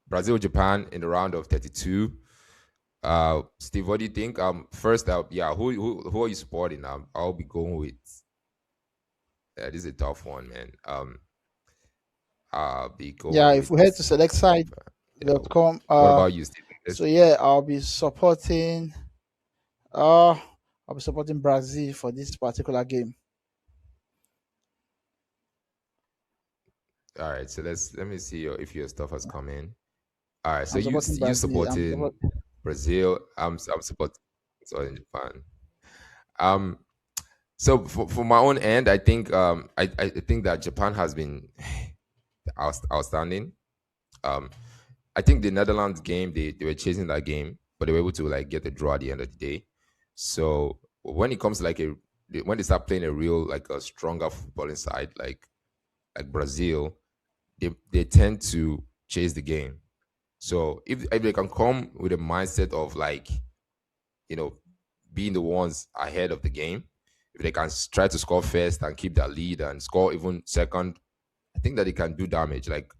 Brazil, Japan in the round of 32. Steve, what do you think? First up, yeah, who are you supporting? I'll be going with. This is a tough one, man. I'll be Yeah, going if with. we head to Yeah. selectside.com, What about you, Steve? so yeah, uh I'll be supporting Brazil for this particular game. All right, so let me see if your stuff has come in. All right, so I'm supporting you Brazil. supporting Brazil. I'm supporting Japan. Um, so for my own end, I think I think that Japan has been outstanding. Um, I think the Netherlands game they were chasing that game, but they were able to like get the draw at the end of the day. So when it comes to when they start playing a real like a stronger footballing side like Brazil, they tend to chase the game. So if they can come with a mindset of like, you know, being the ones ahead of the game, if they can try to score first and keep that lead and score even second, I think that they can do damage. Like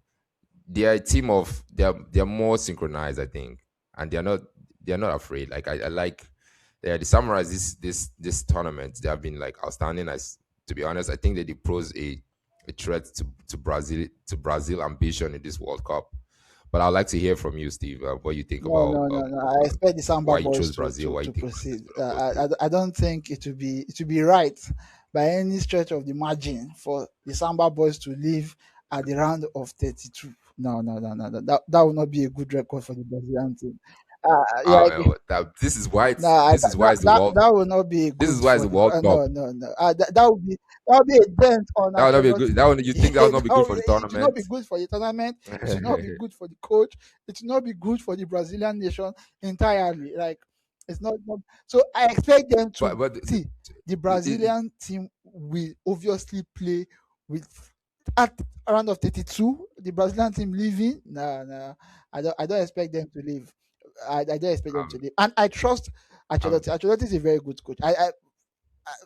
they are a team of they're more synchronized, I think, and they're not afraid. Like I like to summarize this tournament. They have been like outstanding. As to be honest, I think that they pose a threat to Brazil ambition in this World Cup. But I'd like to hear from you, Steve. What you think No, about no, no, no. I expect the Samba why you boys chose Brazil? Why you to think proceed. Brazil will go through? I don't think it will be right by any stretch of the margin for the Samba boys to leave at the round of 32. No, no, no, no, no. That will not be a good record for the Brazilian team. Yeah, no, It's the world. that will not be This is good why it's for the the World Cup. no, no, no. That would be a dent on That would not be good. Ancelotti. You think that would Yeah, not be good for the it will not tournament? be good for the tournament. It will not be good for the coach. It will not be good for the Brazilian nation entirely. Like it's not. So I expect them to but see the it, Brazilian team will obviously play with at around of 32. The Brazilian team leaving. No, no, I don't expect them to leave. I don't expect them to um, leave. And I trust Ancelotti. um, Ancelotti is a very good coach.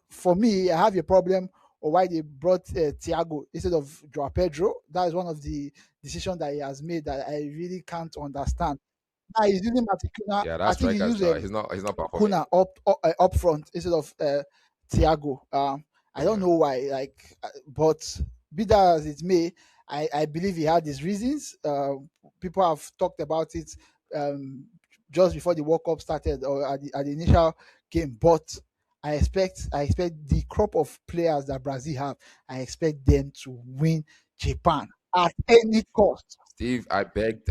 For me, I have a problem or why they brought Thiago instead of Joao Pedro. That is one of the decisions that he has made that I really can't understand. Now he's using Maticuna. yeah, I that think he strikers, used he's not performing. Kuna up front instead of Thiago. I don't Yeah. know why. But be that as it may, I believe he had his reasons. People have talked about it um, just before the World Cup started or at the initial game. But I expect the crop of players that Brazil have. I expect them to win Japan at any cost.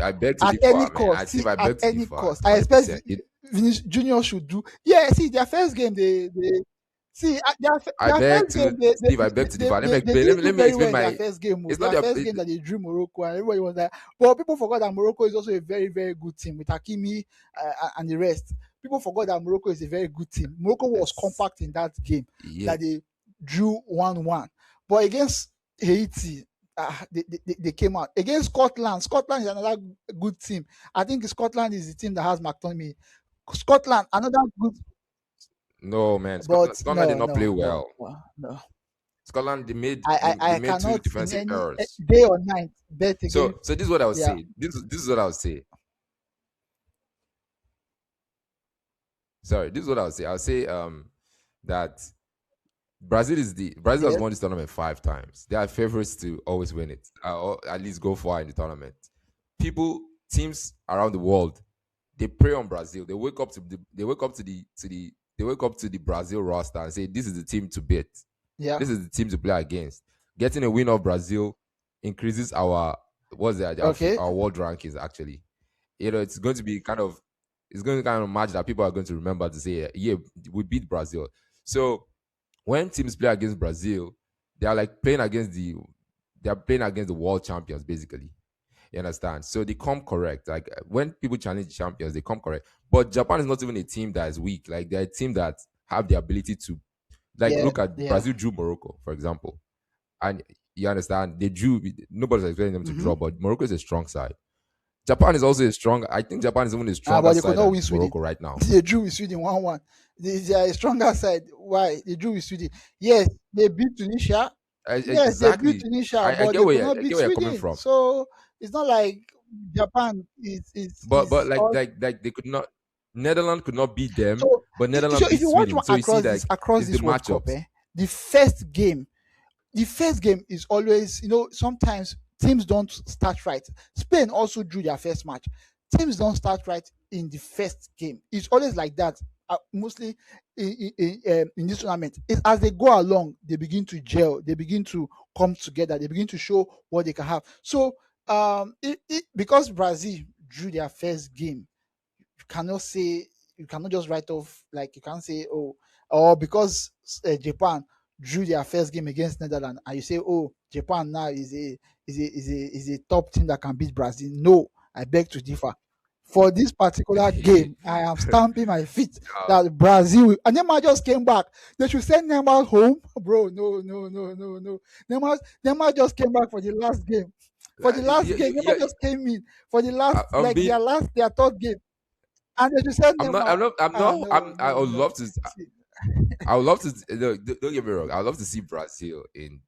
I beg to At any differ, man. cost. See, Steve, I at beg to any differ, cost. I expect 100%. Vinicius Junior should do. Yeah, see, their first game, they see I their beg first game, to Steve, I beg to differ. they didn't do Let me very well explain in their my. first game. Oh. It's not Their their. first game that they drew Morocco, and everybody was like, but people forgot that Morocco is also a very, very good team with Hakimi and the rest. People forgot that Morocco is a very good team. Morocco was Yes. compact in that game Yeah. that they drew 1-1. But against Haiti, they came out against Scotland. Scotland is another good team. I think Scotland is the team that has McTominay. Scotland, another good, No, man. but Scotland did not play no, well. no. Scotland they I made two cannot in defensive any errors. day or night bet against. So this is what I would Yeah, say. This is what I would say. Sorry, this is what I would say. I would say that Brazil has yes, won this tournament 5 times. They are favorites to always win it, or at least go far in the tournament. People, teams around the world, they prey on Brazil. They wake up to the Brazil roster and say, "This is the team to beat. yeah. This is the team to play against." Getting a win of Brazil increases Okay. our world rankings. Actually, it's going to be it's going to kind of match that people are going to remember to say, "Yeah, we beat Brazil." So when teams play against Brazil, they are like playing against the world champions, basically. You understand? So they come correct. Like when people challenge the champions, they come correct. But Japan is not even a team that is weak. Like they're a team that have the ability to, like, Yeah, look at yeah. Brazil drew Morocco, for example. And you understand, they drew, nobody's expecting them to Mm-hmm. draw, but Morocco is a strong side. Japan is also a strong, I think Japan is even a stronger But they could side not than win Sweden. Morocco right now. They drew with Sweden 1-1. They are a stronger side. Why? They drew with Sweden. Yes, they beat Tunisia. Yes, they beat Exactly. Tunisia, but they could not I beat get where you're coming Sweden. from. So it's not like Japan but is all. like they could not. Netherlands could not beat them, So, but so Netherlands beat if you watch Sweden. So you see, like across it's the this World Cup, matchups. the first game, is always, sometimes teams don't start right. Spain also drew their first match. Teams don't start right in the first game. It's always like that. Mostly in this tournament, it's as they go along, they begin to gel, they begin to come together, they begin to show what they can have. So, because Brazil drew their first game, you cannot say, you cannot just write off, like you can't say, oh, or because Japan drew their first game against Netherlands and you say, oh, Japan now is a top team that can beat Brazil. No, I beg to differ. For this particular game, I am stamping my feet Um, that Brazil and Neymar just came back. They should send Neymar home, bro. No, no, no, no, no. Neymar just came back for the last game. For the last yeah, game, Neymar just came in for the last, I'm like being. their third game, and they just said I'm not. Neymar. I'm not. I'm Ah, not. no, I no, would no. love to. See, I would love to. No, don't get me wrong. I would love to see Brazil in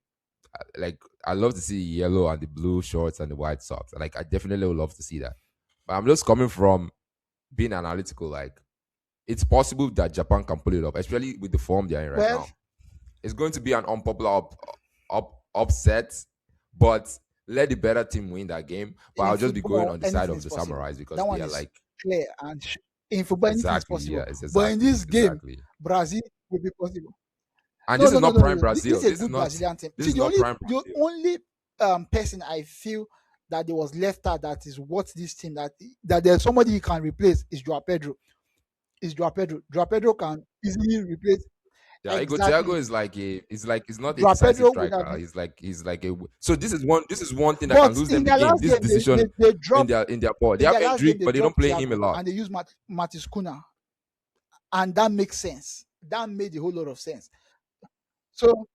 like. I love to see yellow and the blue shorts and the white socks. Like I definitely would love to see that. But I'm just coming from being analytical. Like it's possible that Japan can pull it off, especially with the form they're in right well, now. It's going to be an unpopular upset, but let the better team win that game. But in I'll just be going football, on the side anything of is the possible. samurais because That they one are is like clear, and in football, anything is exactly, possible. yeah, it's But in exactly, this game, exactly. Brazil will be possible. And No, this is no, no, not no, no, prime no. This Brazil. is a good Brazilian team. This See, is not prime the Brazil. only person I feel that there was left out, that is what this team, that there's somebody you can replace, is Joao Pedro. Is Joao Pedro. Joao Pedro can easily replace. Yeah, Ego Thiago Exactly. is like he's not a Joao decisive Pedro would have striker. been. He's like a so this is one thing that can But lose them in the their game. last This game, decision they dropped in their ball. They in have their last game, Endrick, they but they don't dropped play him a Thiago lot. and they used Matis Kuna, and that makes sense. That made a whole lot of sense. So,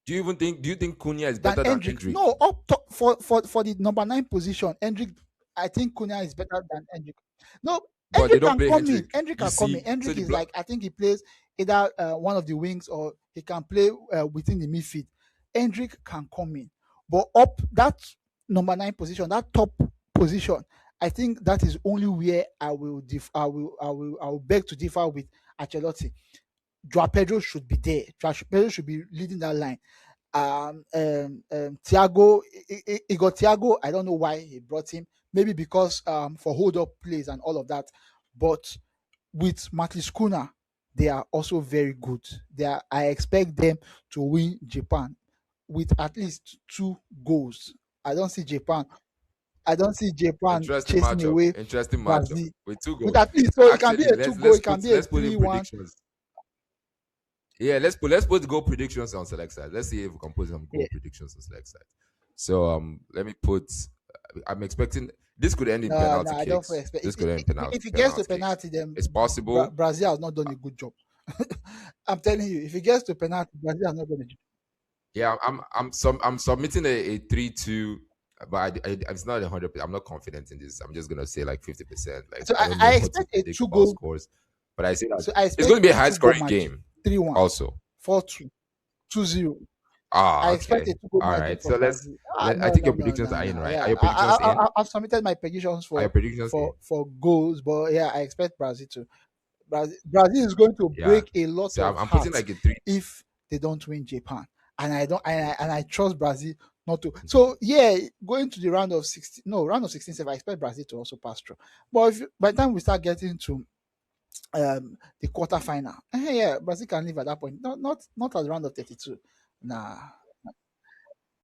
Do you think Cunha is than better than Hendrick. Endrick? No, up top for the number 9 position, Hendrick. I think Cunha is better than Hendrick. No, But they Hendrick don't can play come in. Hendrick. Hendrick You can come in. see, so Hendrick is like, I think he plays either one of the wings, or he can play within the midfield. Hendrick can come in, but up that number 9 position, that top position, I think that is only where I will beg to differ with Ancelotti. Joao Pedro should be there. Joao Pedro should be leading that line. Thiago, he got Thiago. I don't know why he brought him. Maybe because for hold up plays and all of that. But with Matlis Kuna, they are also very good. I expect them to win Japan with at least 2 goals. I don't see Japan. I don't see Japan interesting chasing matchup. away Interesting matchup Brazil with two with goals. at least, so it can be Actually, a 2 goal. It can be a let's put in 3-1. predictions. Yeah, let's put goal predictions on select side. Let's see if we can put some Yeah. goal predictions on select side. So let me put. I'm expecting this could end in No, no, penalty I don't kicks. expect. This could end in If it gets to penalty kicks. penalty, then It's possible, Brazil has not done a good job. I'm telling you, if it gets to penalty, Brazil has not done a good yeah. I'm submitting a 3-2, but it's not 100%. I'm not confident in this. I'm just gonna say like 50%. job. Like So I don't know I what to expect a predict two about goal. scores, but I say that So I it's expect going to be a a high 2 goal scoring margin, game. 3-1, Also, 4-2, 2-0. ah, I expect a okay, 2 goal all margin right. for So Brazil. I No, think no, your no, predictions no, are in, no. right? Are Yeah, your predictions in? I've submitted my predictions Are your predictions in? for goals, but yeah, I expect Brazil to. Brazil is going to Yeah. break a lot So of I'm putting hearts like a three. if they don't win Japan, and I don't, and I trust Brazil not to. So yeah, going to the round of 16, no, round of 16, I expect Brazil to also pass through. But by the time we start getting to the quarterfinal, yeah, Brazil can live at that point. Not at the round of 32. Nah.